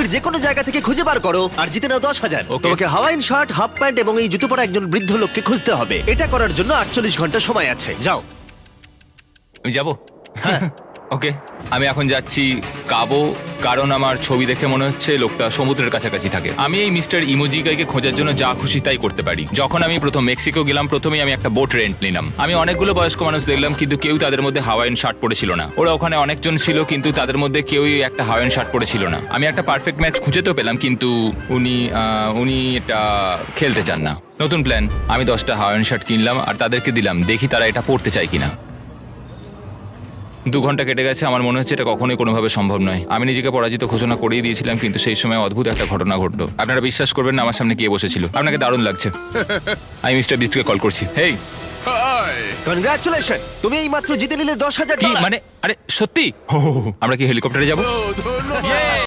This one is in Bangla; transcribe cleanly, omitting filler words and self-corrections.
শহরের যে কোনো জায়গা থেকে খুঁজে বার করো আর জিতে নাও 10,000। Okay. তোমাকে হাওয়াইন শার্ট, হাফ প্যান্ট এবং এই জুতো পরা একজন বৃদ্ধ লোককে খুঁজতে হবে। এটা করার জন্য 48 ঘন্টা সময় আছে। যাও। আমি যাব ওকে আমি এখন যাচ্ছি কাবো, কারণ আমার ছবি দেখে মনে হচ্ছে লোকটা সমুদ্রের কাছাকাছি থাকে। আমি এই মিস্টার ইমোজিকাইকে খোঁজার জন্য যা খুশি তাই করতে পারি। যখন আমি প্রথম মেক্সিকো গেলাম, প্রথমেই আমি একটা বোট রেন্ট নিলাম। আমি অনেকগুলো বয়স্ক মানুষ দেখলাম, কিন্তু কেউ তাদের মধ্যে হাওয়াইন শার্ট পরেছিল না। ওরা ওখানে অনেকজন ছিল, কিন্তু তাদের মধ্যে কেউই একটা হাওয়াইন শার্ট পরেছিল না। আমি একটা পারফেক্ট ম্যাচ খুঁজে তো পেলাম, কিন্তু উনি এটা খেলতে চান না। নতুন প্ল্যান, আমি 10টা হাওয়াইন শার্ট কিনলাম আর তাদেরকে দিলাম, দেখি তারা এটা পড়তে চায় কিনা। 2 ঘন্টা কেটে গেছে, আমার মনে হচ্ছে এটা কখনোই কোনোভাবে সম্ভব নয়। আমি নিজেকে পরাজিত ঘোষণা করিয়ে দিয়েছিলাম, কিন্তু সেই সময় অদ্ভুত একটা ঘটনা ঘটলো। আপনারা বিশ্বাস করবেন না, আমার সামনে কে বসেছিল। আপনাকে দারুণ লাগছে। আমি মিস্টার বিস্টকে কল করছি। হেই, কনগ্রাচুলেশন, তুমি এই মাত্র জিতে নিলে 10,000 কি ডলার। মানে? আরে সত্যি? হো, হো, হো। আমরা কি হেলিকপ্টারে যাব? ও,